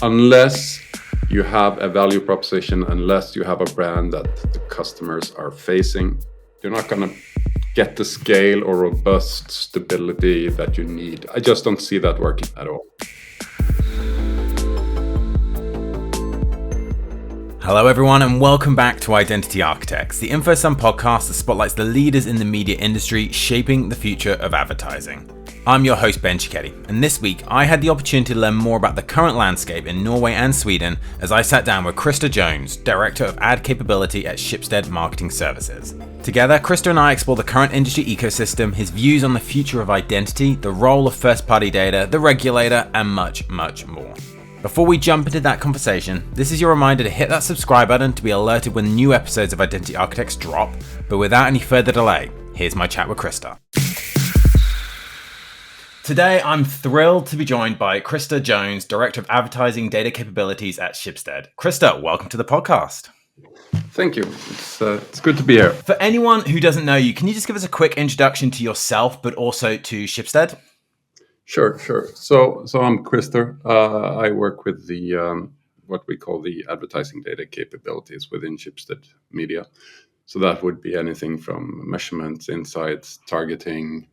unless you have a value proposition, unless you have a brand that the customers are facing, you're not going to get the scale or robust stability that you need. I just don't see that working at all. Hello everyone and welcome back to Identity Architects, the InfoSum podcast that spotlights the leaders in the media industry shaping the future of advertising. I'm your host Ben Cicchetti, and this week I had the opportunity to learn more about the current landscape in Norway and Sweden as I sat down with Christer Ljones, Director of Ad Capability at Schibsted Marketing Services. Together, Christer and I explore the current industry ecosystem, his views on the future of identity, the role of first-party data, the regulator, and much, much more. Before we jump into that conversation, this is your reminder to hit that subscribe button to be alerted when new episodes of Identity Architects drop. But without any further delay, here's my chat with Christer. Today, I'm thrilled to be joined by Christer Ljones, Director of Advertising Data Capabilities at Schibsted. Christer, welcome to the podcast. Thank you. It's good to be here. For anyone who doesn't know you, can you just give us a quick introduction to yourself, but also to Schibsted? Sure. So I'm Christer. I work with the what we call the advertising data capabilities within Schibsted Media. So that would be anything from measurements, insights, targeting,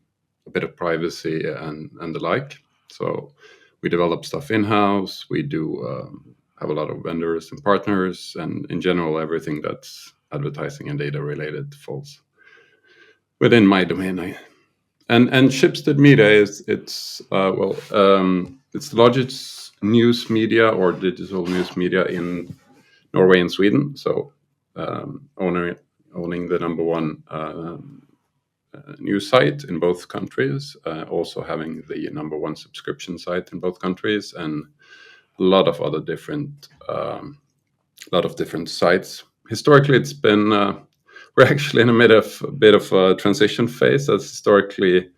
a bit of privacy, and the like. So we develop stuff in-house. We do have a lot of vendors and partners, and in general, everything that's advertising and data related falls within my domain. And Schibsted Media it's the largest news media or digital news media in Norway and Sweden. So owning the number one news site in both countries, also having the number one subscription site in both countries, and a lot of other different sites. Historically, it's been we're actually in a bit of a transition phase. As historically,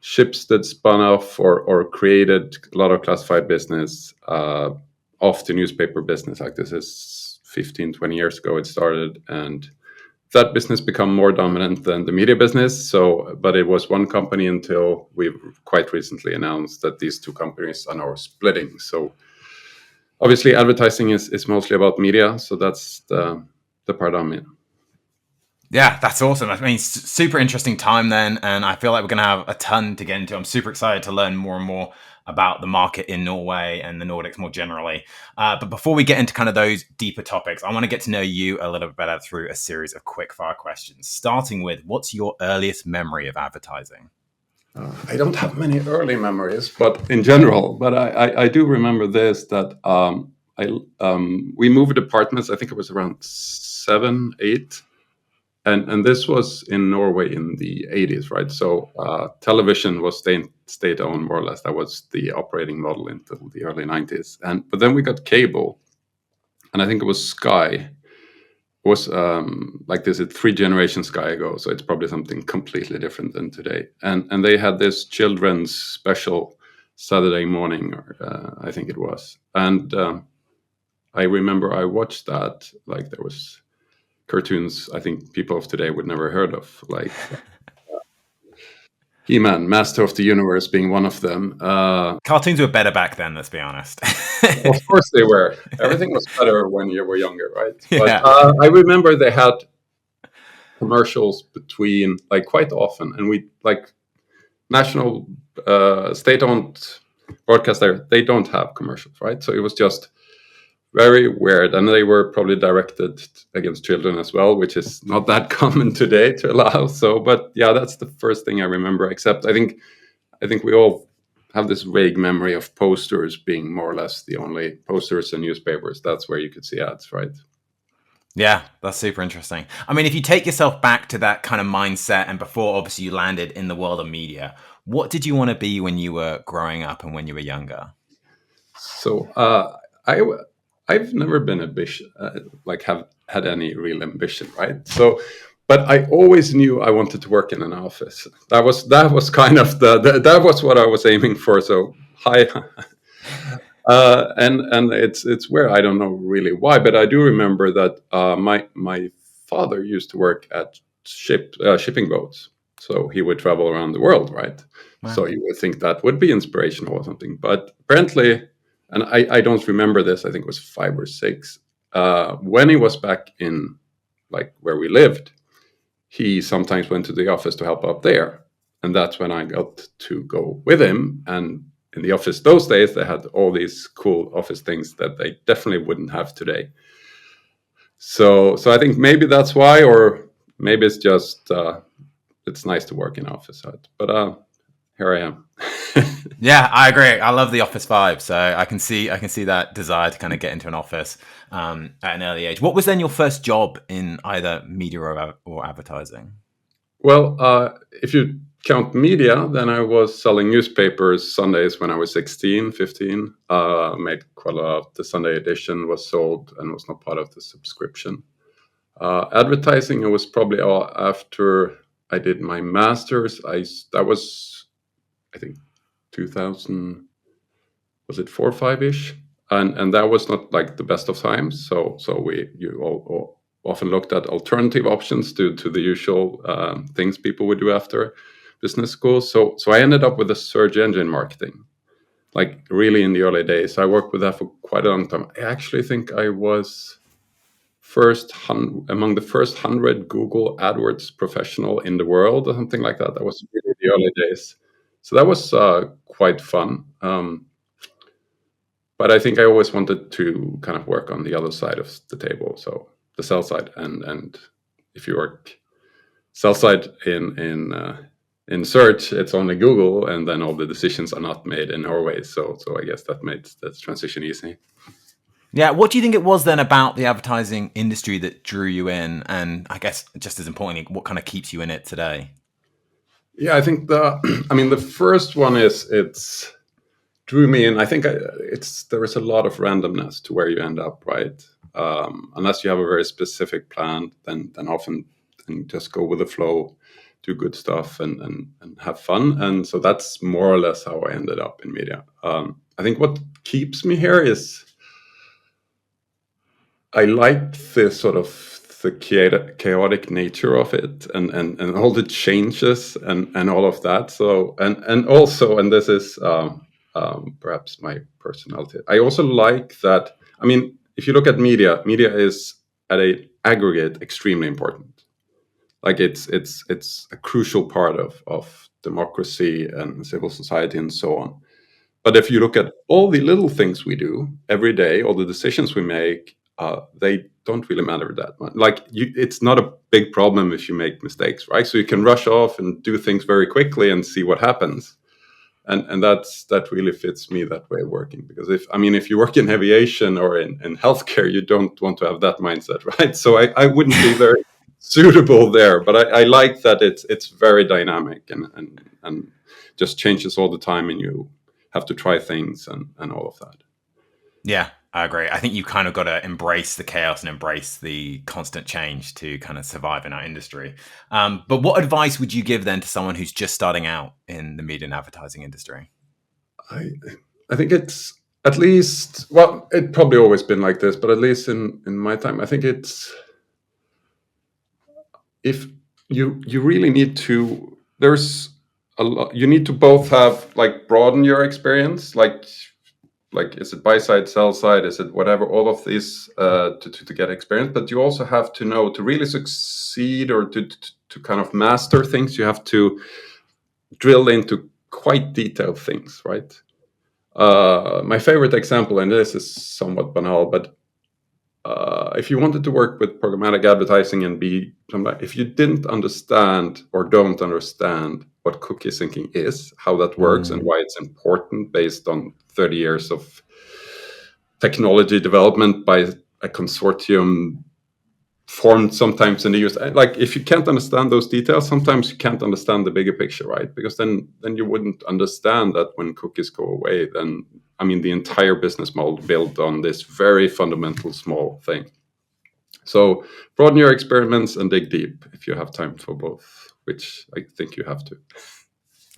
Schibsted spun off or created a lot of classified business off the newspaper business. Like this is 15, 20 years ago it started, and that business become more dominant than the media business. But it was one company until we've quite recently announced that these two companies are now splitting. So obviously advertising is mostly about media. So that's the part I'm in. Yeah, that's awesome. I mean, super interesting time then. And I feel like we're going to have a ton to get into. I'm super excited to learn more and more about the market in Norway and the Nordics more generally. But before we get into kind of those deeper topics, I want to get to know you a little bit better through a series of quick fire questions, starting with what's your earliest memory of advertising? I don't have many early memories, but in general, I do remember this, that we moved apartments. I think it was around 7, 8. And this was in Norway in the 80s, right? So television was state-owned, more or less. That was the operating model until the early 90s. But then we got cable, and I think it was Sky. It was like this 3 generations Sky ago, so it's probably something completely different than today. And they had this children's special Saturday morning, or I think it was. And I remember I watched that, like there was cartoons I think people of today would never heard of, like He-Man, Master of the Universe being one of them. Cartoons were better back then, let's be honest. Of course they were. Everything was better when you were younger, right? Yeah. But I remember they had commercials between, like, quite often, and we, like, national state-owned broadcaster, they don't have commercials, right? So it was just very weird, and they were probably directed against children as well, which is not that common today to allow. So, but yeah, that's the first thing I remember. Except I think we all have this vague memory of posters being more or less the only posters in newspapers. That's where you could see ads, right? Yeah, that's super interesting. I mean, if you take yourself back to that kind of mindset, and before obviously you landed in the world of media, what did you want to be when you were growing up and when you were younger? So I've never been ambitious, like have had any real ambition, right? So, but I always knew I wanted to work in an office. That was kind of that was what I was aiming for. So high, and it's where I don't know really why, but I do remember that my father used to work at shipping boats, so he would travel around the world, right? Wow. So you would think that would be inspirational or something, but apparently. and I don't remember this. I think it was 5 or 6. When he was back in like where we lived, he sometimes went to the office to help out there, and that's when I got to go with him. And in the office those days, they had all these cool office things that they definitely wouldn't have today. So I think maybe that's why, or maybe it's just it's nice to work in office. But here I am. Yeah, I agree. I love the office vibe, so I can see that desire to kind of get into an office at an early age. What was then your first job in either media or advertising? Well, if you count media, then I was selling newspapers Sundays when I was 16, 15. Made quite a lot. The Sunday edition was sold and was not part of the subscription. Advertising, it was probably after I did my master's. That was, I think, 2000, was it 4 or 5-ish? And that was not like the best of times. So you all often looked at alternative options to the usual things people would do after business school. So I ended up with a search engine marketing, like really in the early days. I worked with that for quite a long time. I actually think I was among the first 100 Google AdWords professional in the world, or something like that. That was really the early days. So that was quite fun. But I think I always wanted to kind of work on the other side of the table, so the sell side. And if you work sell side in search, it's only Google, and then all the decisions are not made in Norway. So I guess that made that transition easy. Yeah, what do you think it was then about the advertising industry that drew you in? And I guess just as importantly, what kind of keeps you in it today? Yeah, I think the first one is it's drew me in. I think there is a lot of randomness to where you end up, right? Unless you have a very specific plan, then often and just go with the flow, do good stuff, and have fun. And so that's more or less how I ended up in media. I think what keeps me here is I like the sort of the chaotic nature of it, and all the changes and all of that. So and also, and this is perhaps my personality, I also like that. I mean, if you look at media is at a aggregate extremely important. Like it's a crucial part of democracy and civil society and so on. But if you look at all the little things we do every day, all the decisions we make, they don't really matter that much. Like it's not a big problem if you make mistakes, right? So you can rush off and do things very quickly and see what happens. And that really fits me, that way of working. Because if you work in aviation or in healthcare, you don't want to have that mindset, right? So I wouldn't be very suitable there. But I like that it's very dynamic and just changes all the time, and you have to try things and all of that. Yeah, I agree. I think you kind of got to embrace the chaos and embrace the constant change to kind of survive in our industry. But what advice would you give then to someone who's just starting out in the media and advertising industry? I think it's at least, well, it's probably always been like this, but at least in my time, I think it's, if you really need to, there's a lot, you need to both have, like, broaden your experience, like is it buy side, sell side, is it whatever, all of these to get experience. But you also have to know, to really succeed or to kind of master things, you have to drill into quite detailed things, right? My favorite example, and this is somewhat banal, but if you wanted to work with programmatic advertising and if you didn't understand or don't understand what cookie syncing is, how that works, and why it's important based on 30 years of technology development by a consortium formed sometimes in the US. Like, if you can't understand those details, sometimes you can't understand the bigger picture, right? Because then you wouldn't understand that when cookies go away, then, the entire business model built on this very fundamental small thing. So broaden your experiments and dig deep if you have time for both, which I think you have to.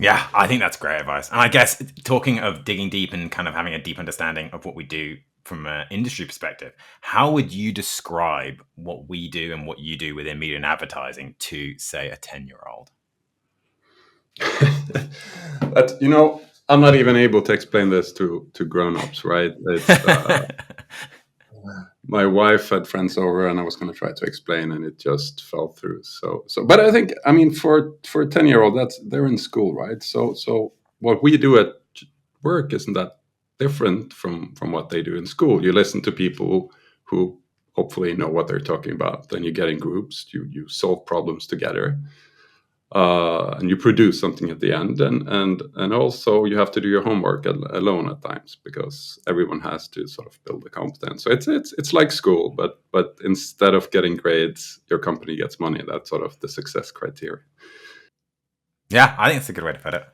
Yeah, I think that's great advice. And I guess, talking of digging deep and kind of having a deep understanding of what we do from an industry perspective, how would you describe what we do and what you do within media and advertising to, say, a 10-year-old? But I'm not even able to explain this to grown-ups, right? It's my wife had friends over, and I was going to try to explain, and it just fell through. But I think, I mean, for a 10-year-old, they're in school, right? So what we do at work isn't that different from what they do in school. You listen to people who hopefully know what they're talking about. Then you get in groups, you solve problems together, and you produce something at the end. And also you have to do your homework alone at times, because everyone has to sort of build the competence. So it's like school, but instead of getting grades, your company gets money. That's sort of the success criteria. Yeah, I think it's a good way to put it.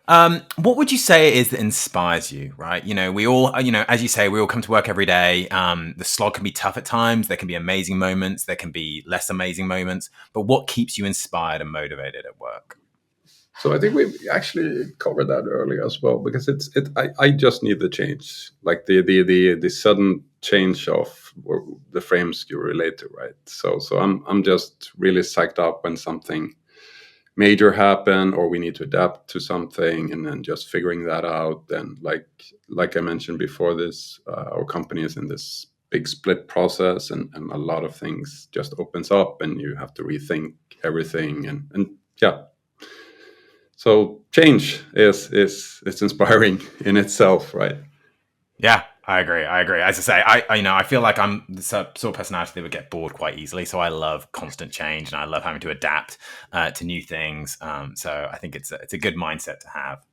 What would you say it is that inspires you, right? We all, as you say, we all come to work every day. The slog can be tough at times. There can be amazing moments. There can be less amazing moments. But what keeps you inspired and motivated at work? So I think we actually covered that earlier as well, because I just need the change, like the sudden change of the frames you relate to, right? So I'm just really psyched up when something major happen, or we need to adapt to something, and then just figuring that out. And like I mentioned before, this our company is in this big split process, and a lot of things just opens up, and you have to rethink everything, and yeah. So change is it's inspiring in itself, right? Yeah, I agree. As I say, I feel like I'm the sort of personality that would get bored quite easily. So I love constant change, and I love having to adapt to new things. So I think it's a good mindset to have.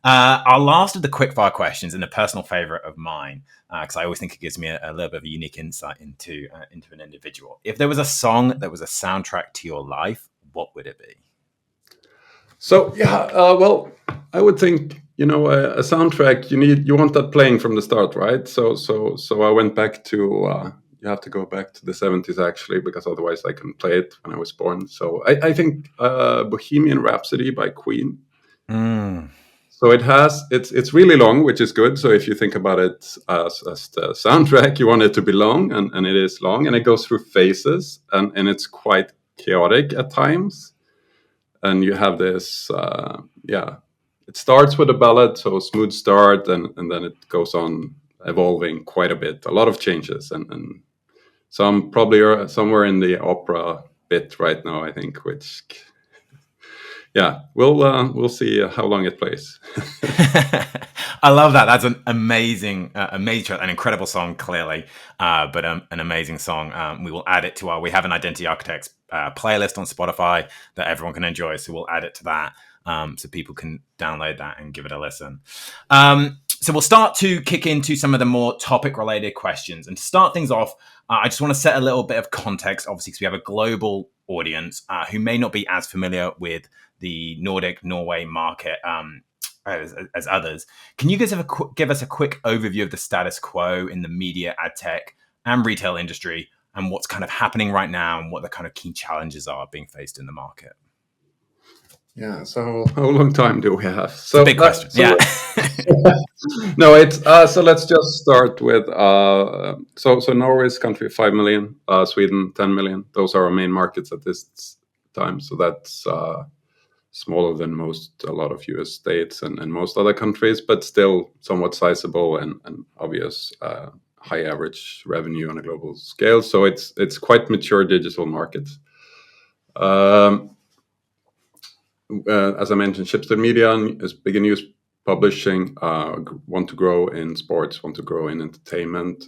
Our last of the quickfire questions, and a personal favorite of mine, because I always think it gives me a little bit of a unique insight into an individual. If there was a song that was a soundtrack to your life, what would it be? So yeah, well, I would think, a soundtrack, you want that playing from the start, right? So I went back to you have to go back to the 70s, actually, because otherwise I couldn't play it when I was born. So I think Bohemian Rhapsody by Queen. Mm. So it's really long, which is good. So if you think about it as the soundtrack, you want it to be long, and it is long, and it goes through phases, and it's quite chaotic at times. And you have this, it starts with a ballad, so a smooth start, and then it goes on evolving quite a bit, a lot of changes, and so I'm probably somewhere in the opera bit right now, I think, which, yeah, we'll see how long it plays. I love that. That's an amazing, an incredible song, clearly, but an amazing song. We will add it to we have an Identity Architects playlist on Spotify that everyone can enjoy. So we'll add it to that so people can download that and give it a listen. So we'll start to kick into some of the more topic-related questions. And to start things off, I just want to set a little bit of context, obviously, because we have a global audience who may not be as familiar with the Norway market as others. Can you guys give us a quick overview of the status quo in the media, ad tech, and retail industry, and what's kind of happening right now, and what the kind of key challenges are being faced in the market? Yeah. So how long time do we have? So big question. Yeah. No, it's so let's just start with so Norway's country 5 million, Sweden 10 million. Those are our main markets at this time. So that's smaller than a lot of US states and most other countries, but still somewhat sizable and obvious high average revenue on a global scale. So it's quite mature digital markets. As I mentioned, Schibsted Media is big in news publishing, want to grow in sports, want to grow in entertainment.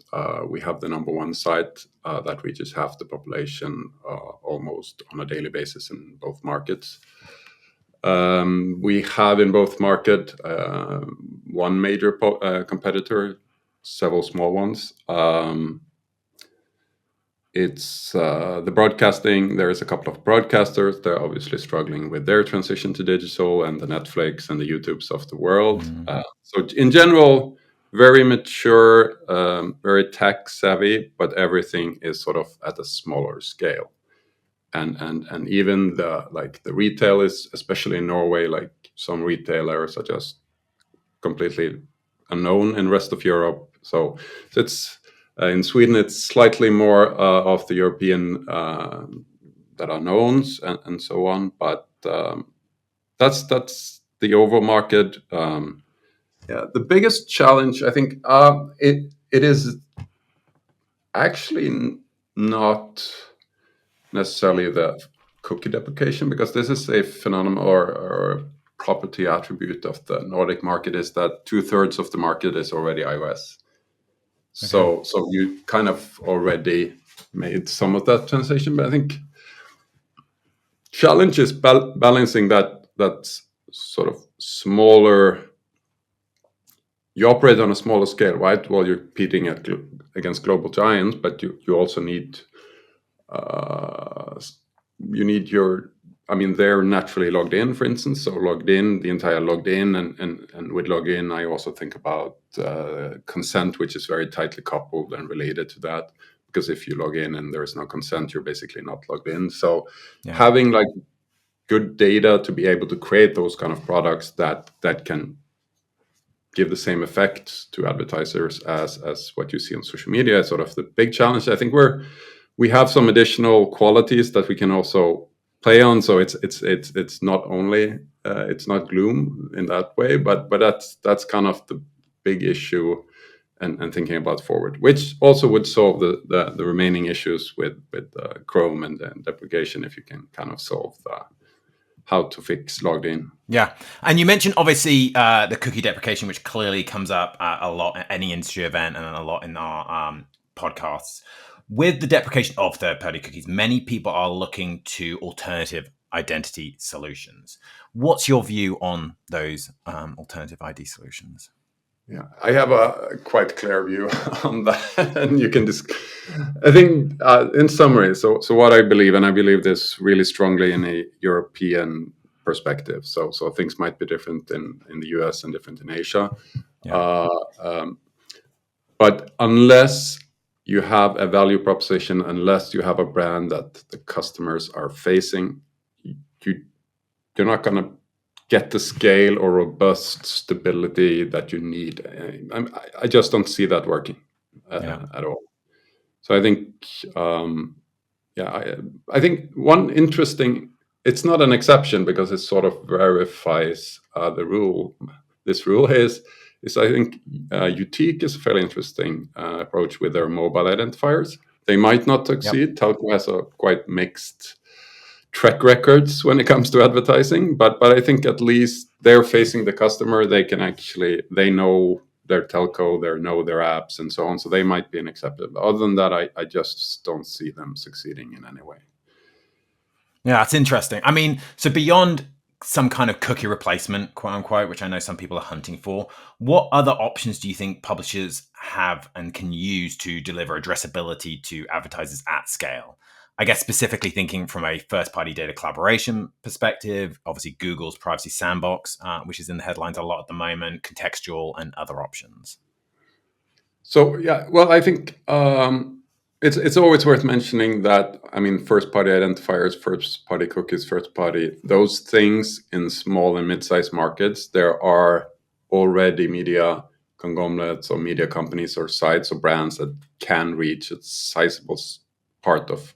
We have the number one site that reaches half the population almost on a daily basis in both markets. We have in both market one major competitor, several small ones. It's the broadcasting. There is a couple of broadcasters. They're obviously struggling with their transition to digital, and the Netflix and the YouTubes of the world. So in general, very mature, very tech savvy, but everything is sort of at a smaller scale. And even the retail is, especially in Norway, like some retailers are just completely unknown in the rest of Europe. So it's in Sweden, it's slightly more of the European that are known and so on. But that's the overall market. Yeah, the biggest challenge, I think, it is actually not necessarily the cookie deprecation, because this is a phenomenon or property attribute of the Nordic market, is that 2/3 of the market is already iOS. Okay. So you kind of already made some of that transition, but I think challenge is balancing that sort of smaller. You operate on a smaller scale, right? While you're competing against global giants, but you also need your. I mean, they're naturally logged in, for instance. So logged in, the entire logged in, and with login, I also think about consent, which is very tightly coupled and related to that. Because if you log in and there is no consent, you're basically not logged in. So having like good data to be able to create those kind of products that can give the same effect to advertisers as what you see on social media is sort of the big challenge. I think we have some additional qualities that we can also play on. So it's not only it's not gloom in that way, but that's kind of the big issue, and thinking about forward, which also would solve the remaining issues with Chrome and deprecation, if you can kind of solve how to fix logged in. Yeah. And you mentioned obviously the cookie deprecation, which clearly comes up a lot at any industry event and a lot in our podcasts. With the deprecation of third-party cookies, many people are looking to alternative identity solutions. What's your view on those alternative ID solutions? Yeah, I have a quite clear view on that, and you can just. I think, in summary, so what I believe, and I believe this really strongly in a European perspective. So things might be different in the US and different in Asia, but unless you have a value proposition, unless you have a brand that the customers are facing, you're not going to get the scale or robust stability that you need. I just don't see that working at all. So I think, I think one interesting. It's not an exception because it sort of verifies the rule. This rule is I think Utique is a fairly interesting approach with their mobile identifiers. They might not succeed. Telco has a quite mixed track records when it comes to advertising, but I think at least they're facing the customer. They know their telco, they know their apps, and so on. So they might be an exception. Other than that, I just don't see them succeeding in any way. Yeah, that's interesting. I mean, so beyond some kind of cookie replacement, quote unquote, which I know some people are hunting for, what other options do you think publishers have and can use to deliver addressability to advertisers at scale? I guess specifically thinking from a first-party data collaboration perspective, obviously Google's Privacy Sandbox, which is in the headlines a lot at the moment, contextual and other options. So yeah, well, I think it's always worth mentioning that, I mean, first-party identifiers, first-party cookies, first-party, those things in small and mid-sized markets, there are already media conglomerates or media companies or sites or brands that can reach a sizable part of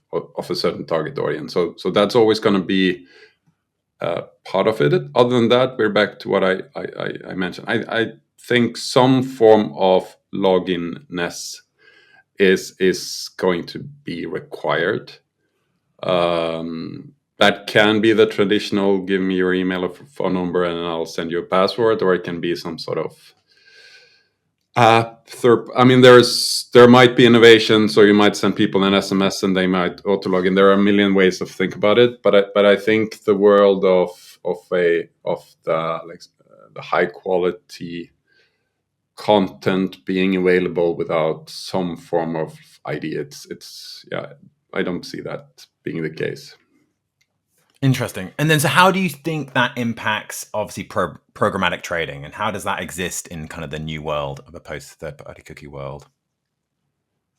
a certain target audience. So that's always going to be part of it. Other than that, we're back to what I mentioned. I think some form of login-ness is going to be required. That can be the traditional, give me your email or phone number and I'll send you a password, or it can be some sort of I mean, there might be innovation, so you might send people an SMS and they might auto log in. There are a million ways to think about it, but I think the world of the high quality content being available without some form of ID, I don't see that being the case. Interesting. And then, so how do you think that impacts obviously programmatic trading, and how does that exist in kind of the new world of a post-third-party cookie world?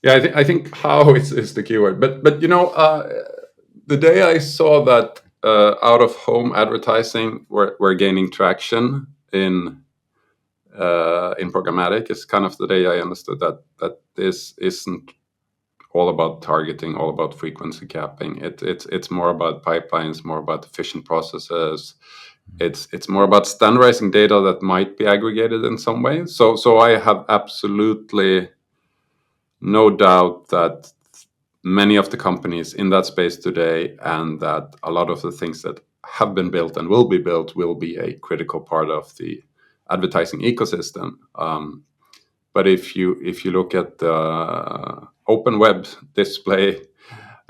Yeah, I think how is the keyword, but the day I saw that out of home advertising were gaining traction in programmatic is kind of the day I understood that this isn't all about targeting, all about frequency capping. It's more about pipelines, more about efficient processes, It's more about standardizing data that might be aggregated in some way. So I have absolutely no doubt that many of the companies in that space today, and that a lot of the things that have been built and will be built, will be a critical part of the advertising ecosystem. But if you look at the open web display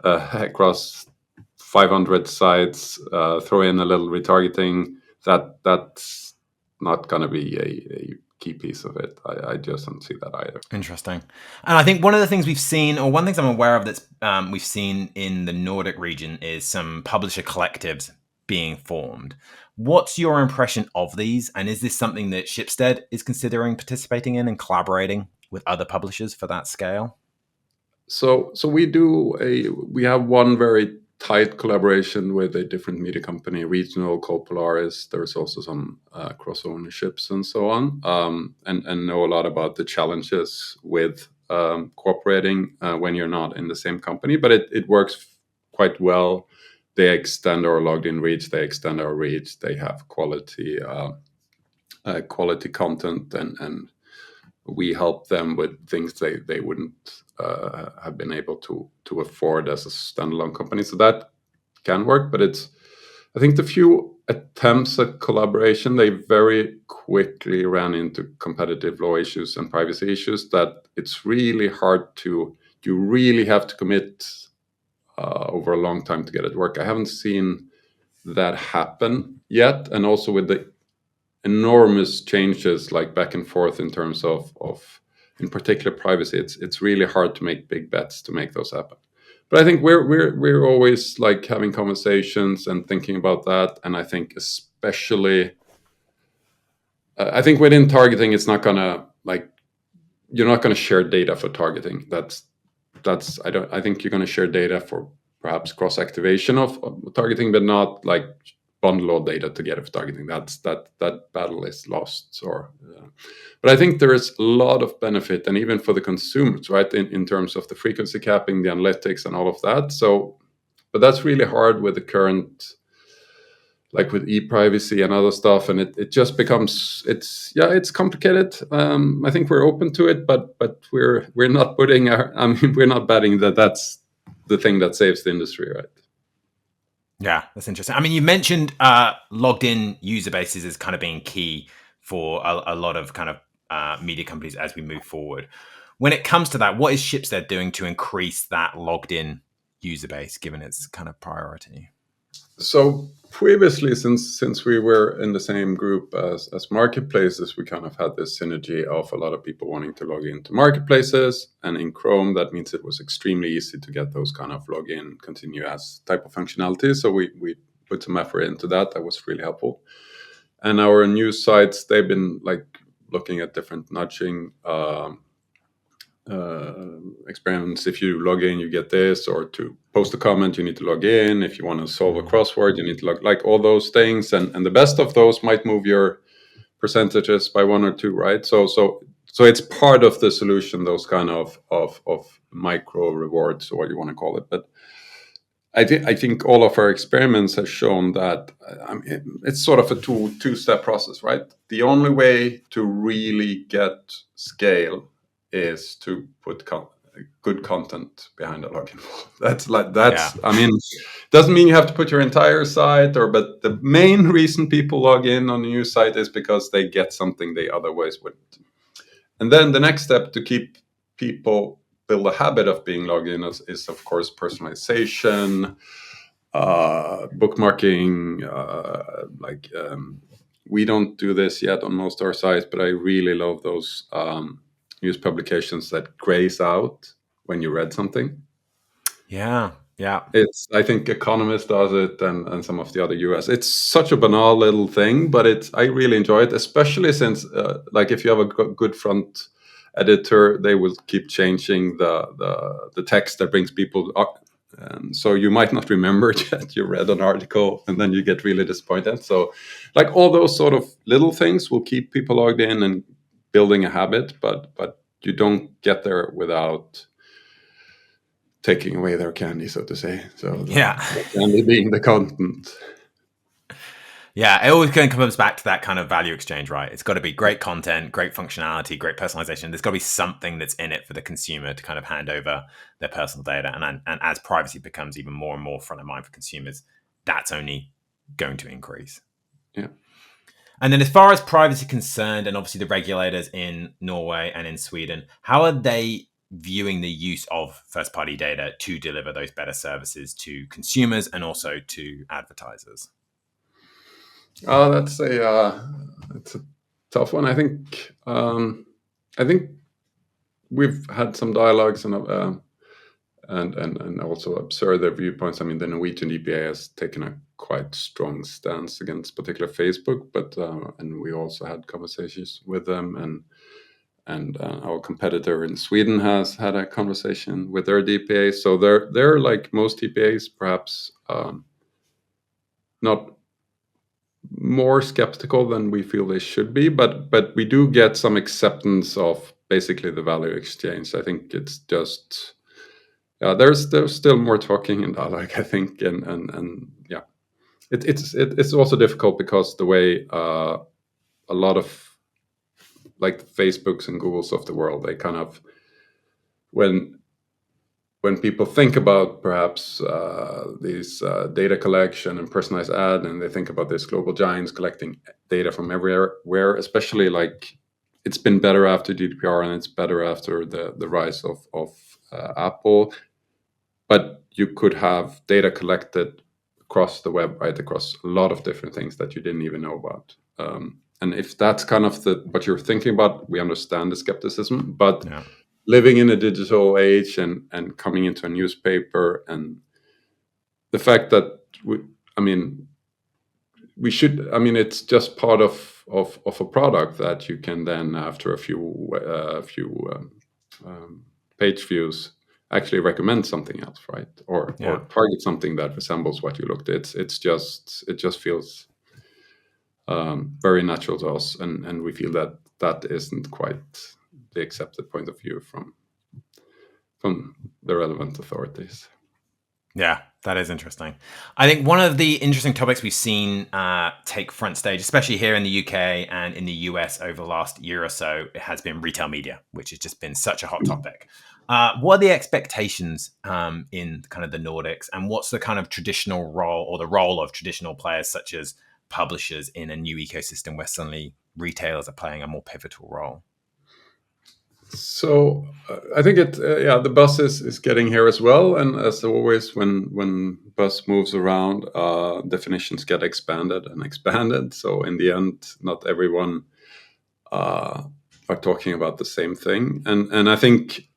across 500 sites, throw in a little retargeting, that's not going to be a key piece of it. I just don't see that either. Interesting. And I think one of the things we've seen, or one thing I'm aware of that's we've seen in the Nordic region, is some publisher collectives being formed. What's your impression of these? And is this something that Schibsted is considering participating in and collaborating with other publishers for that scale? So we have one very tight collaboration with a different media company, regional, called Polaris. There's also some cross ownerships and so on, and know a lot about the challenges with cooperating when you're not in the same company. But it works quite well. They extend our logged in reach. They extend our reach. They have quality content, and we help them with things they wouldn't have been able to afford as a standalone company. So that can work, but I think the few attempts at collaboration, they very quickly ran into competitive law issues and privacy issues that it's really hard you really have to commit over a long time to get it to work. I haven't seen that happen yet. And also with the enormous changes like back and forth in terms of in particular privacy, it's really hard to make big bets to make those happen. But I think we're always like having conversations and thinking about that. And I think especially I think within targeting, it's not gonna you're not gonna share data for targeting. I think you're gonna share data for perhaps cross activation of targeting, but not like bundle all data together for targeting. That battle is lost. But I think there is a lot of benefit, and even for the consumers, right, in terms of the frequency capping, the analytics, and all of that. But that's really hard with the current, like with e-privacy and other stuff, and it just becomes it's complicated. I think we're open to it, but we're not putting we're not betting that's the thing that saves the industry, right? Yeah, that's interesting. I mean, you mentioned logged in user bases as kind of being key for a lot of kind of media companies as we move forward. When it comes to that, what is Schibsted doing to increase that logged in user base, given its kind of priority? So previously, since we were in the same group as marketplaces, we kind of had this synergy of a lot of people wanting to log into marketplaces, and in Chrome that means it was extremely easy to get those kind of login continue as type of functionality. So we put some effort into that. That was really helpful. And our news sites, they've been like looking at different nudging experiments. If you log in, you get this, or to post a comment, you need to log in. If you want to solve a crossword, you need to log, like all those things. And the best of those might move your percentages by 1 or 2, right? So it's part of the solution, those kind of micro rewards, or what you want to call it. But I think all of our experiments have shown that it's sort of a two-step process, right? The only way to really get scale is to put good content behind a login. I mean, doesn't mean you have to put your entire site, but the main reason people log in on a new site is because they get something they otherwise wouldn't. And then the next step to keep people build a habit of being logged in is of course personalization, bookmarking. We don't do this yet on most of our sites, but I really love those news publications that grays out when you read something. Yeah. I think Economist does it, and some of the other US. It's such a banal little thing, but I really enjoy it, especially since like if you have a good front editor, they will keep changing the text that brings people up. So you might not remember that you read an article, and then you get really disappointed. So like all those sort of little things will keep people logged in and building a habit, but you don't get there without taking away their candy, so to say. So the candy being the content. Yeah, it always kind of comes back to that kind of value exchange, right? It's got to be great content, great functionality, great personalization. There's got to be something that's in it for the consumer to kind of hand over their personal data. And as privacy becomes even more and more front of mind for consumers, that's only going to increase. Yeah. And then as far as privacy concerned, and obviously the regulators in Norway and in Sweden, how are they viewing the use of first-party data to deliver those better services to consumers and also to advertisers? That's it's a tough one. I think we've had some dialogues and also observed their viewpoints. I mean, the Norwegian EPA has taken a quite strong stance against particular Facebook, but and we also had conversations with them, and our competitor in Sweden has had a conversation with their DPA. So they're like most DPAs, perhaps not more skeptical than we feel they should be, but we do get some acceptance of basically the value exchange. I think it's just there's still more talking and dialogue, I think, and yeah, it's also difficult because the way a lot of like Facebooks and Googles of the world, they kind of when people think about perhaps these data collection and personalized ad, and they think about these global giants collecting data from everywhere, especially like it's been better after GDPR and it's better after the rise of Apple. But you could have data collected across the web, right, across a lot of different things that you didn't even know about. And if that's kind of what you're thinking about, we understand the skepticism. But living in a digital age and coming into a newspaper, and the fact that it's just part of a product that you can then, after a few page views, actually recommend something else, right? Or target something that resembles what you looked at. It just feels very natural to us, and we feel that isn't quite the accepted point of view from the relevant authorities. Yeah, that is interesting. I think one of the interesting topics we've seen take front stage, especially here in the UK and in the US over the last year or so, it has been retail media, which has just been such a hot topic. What are the expectations in kind of the Nordics, and what's the kind of traditional role or the role of traditional players such as publishers in a new ecosystem where suddenly retailers are playing a more pivotal role? So I think the bus is getting here as well, and as always, when bus moves around, definitions get expanded and expanded. So in the end, not everyone are talking about the same thing, and I think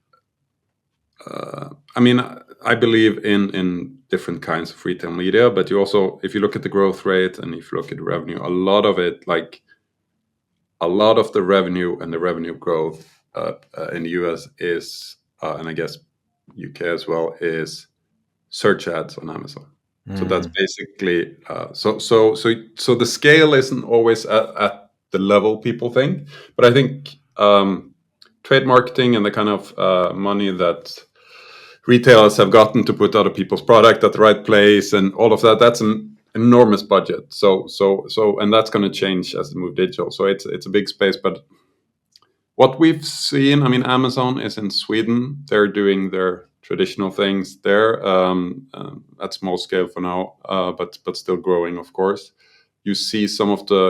I believe in different kinds of retail media, but you also, if you look at the growth rate and if you look at the revenue, a lot of the revenue and the revenue growth in the US is, and I guess UK as well, is search ads on Amazon. So that's basically so the scale isn't always at the level people think, but I think trade marketing and the kind of money that retailers have gotten to put other people's product at the right place and all of that's an enormous budget. So and that's going to change as we move digital. So it's a big space, but what we've seen, Amazon is in Sweden. They're doing their traditional things there at small scale for now, but still growing, of course. You see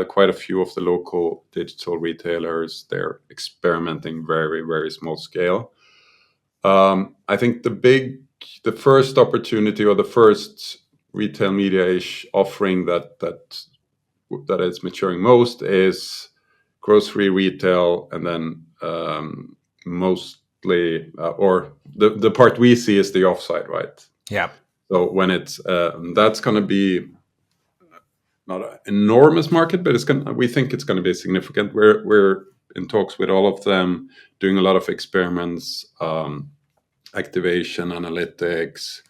quite a few of the local digital retailers. They're experimenting very, very small scale. I think the first opportunity or the first retail media-ish offering that is maturing most is grocery retail, and then mostly, or the part we see is the offsite, right? Yeah. So when it's that's going to be not an enormous market, but we think it's going to be significant. We're in talks with all of them, doing a lot of experiments, activation, analytics,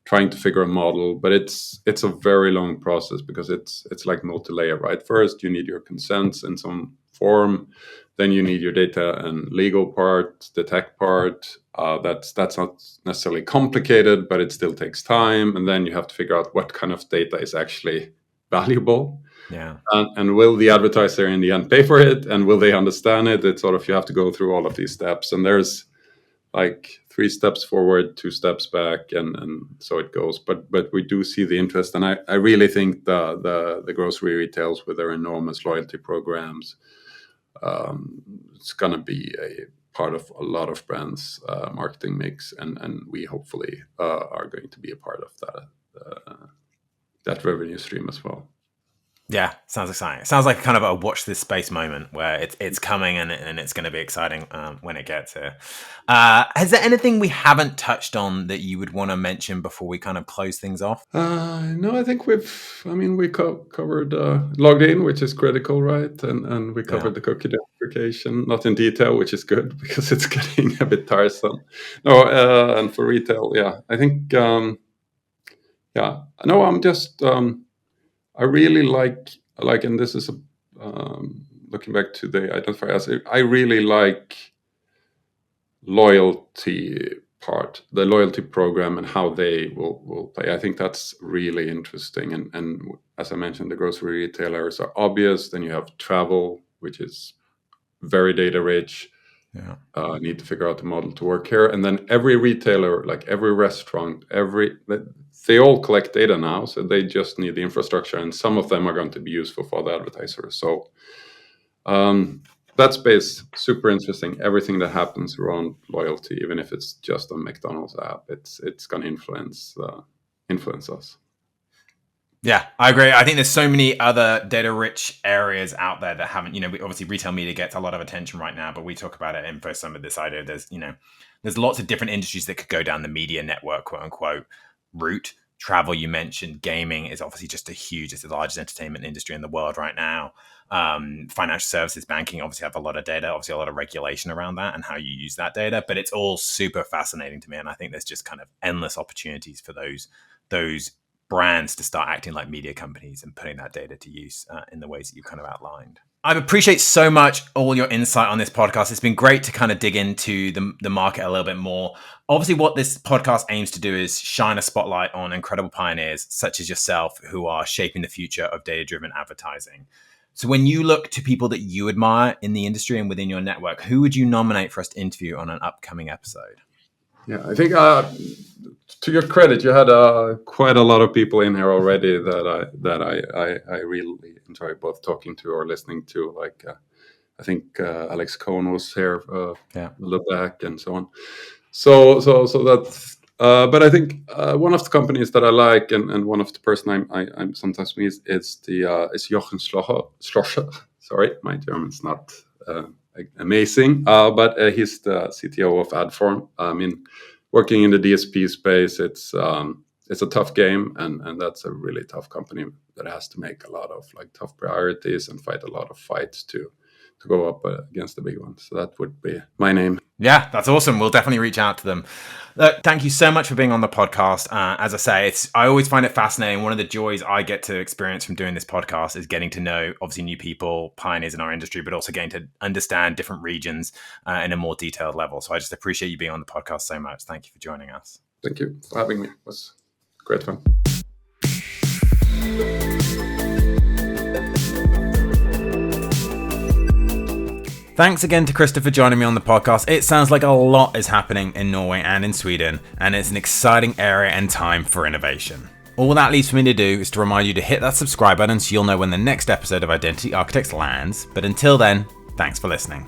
trying to figure a model, but it's a very long process because it's like multi-layer, right? First, you need your consents in some form, then you need your data and legal part, the tech part. That's not necessarily complicated, but it still takes time, and then you have to figure out what kind of data is actually valuable. Yeah. And will the advertiser in the end pay for it? And will they understand it? It's sort of, you have to go through all of these steps. And there's like 3 steps forward, 2 steps back, and so it goes. But we do see the interest, and I really think the grocery retails with their enormous loyalty programs, it's gonna be a part of a lot of brands' marketing mix, and we hopefully are going to be a part of that revenue stream as well. Yeah, sounds exciting. It sounds like kind of a watch this space moment where it's coming and it's going to be exciting when it gets here. Is there anything we haven't touched on that you would want to mention before we kind of close things off? No, I think we covered logged in, which is critical, right? And we covered the cookie deprecation, not in detail, which is good because it's getting a bit tiresome. No, and for retail, I think, I'm just... I really like, and this is looking back to the identifiers. I really like loyalty part, the loyalty program, and how they will play. I think that's really interesting. And as I mentioned, the grocery retailers are obvious. Then you have travel, which is very data rich. Yeah, need to figure out the model to work here. And then every retailer, like every restaurant, they all collect data now, so they just need the infrastructure, and some of them are going to be useful for the advertisers. So that space, super interesting. Everything that happens around loyalty, even if it's just a McDonald's app, it's going to influence us. Yeah, I agree. I think there's so many other data-rich areas out there that haven't, obviously retail media gets a lot of attention right now, but we talk about it in InfoSum with this idea. There's lots of different industries that could go down the media network, quote unquote, route. Travel, you mentioned, gaming is obviously just it's the largest entertainment industry in the world right now. Financial services, banking obviously have a lot of data, obviously a lot of regulation around that and how you use that data, but it's all super fascinating to me. And I think there's just kind of endless opportunities for those brands to start acting like media companies and putting that data to use in the ways that you kind of outlined. I appreciate so much all your insight on this podcast. It's been great to kind of dig into the market a little bit more. Obviously, what this podcast aims to do is shine a spotlight on incredible pioneers such as yourself who are shaping the future of data-driven advertising. So when you look to people that you admire in the industry and within your network, who would you nominate for us to interview on an upcoming episode? Yeah, I think to your credit, you had quite a lot of people in here already that I really enjoy both talking to or listening to. Like I think Alex Cohn was here a little back and so on. So that's. But I think one of the companies that I like and one of the person I'm sometimes meet is Jochen Schlosser. Sorry, my German's not amazing, but he's the CTO of Adform. I mean, working in the DSP space, it's a tough game, and that's a really tough company that has to make a lot of tough priorities and fight a lot of fights to go up against the big ones. So that would be my name. Yeah, that's awesome. We'll definitely reach out to them. Look, thank you so much for being on the podcast. As I say, I always find it fascinating. One of the joys I get to experience from doing this podcast is getting to know, obviously, new people, pioneers in our industry, but also getting to understand different regions in a more detailed level. So I just appreciate you being on the podcast so much. Thank you for joining us. Thank you for having me. It was great fun. Thanks again to Christer for joining me on the podcast. It sounds like a lot is happening in Norway and in Sweden, and it's an exciting area and time for innovation. All that leaves for me to do is to remind you to hit that subscribe button so you'll know when the next episode of Identity Architects lands. But until then, thanks for listening.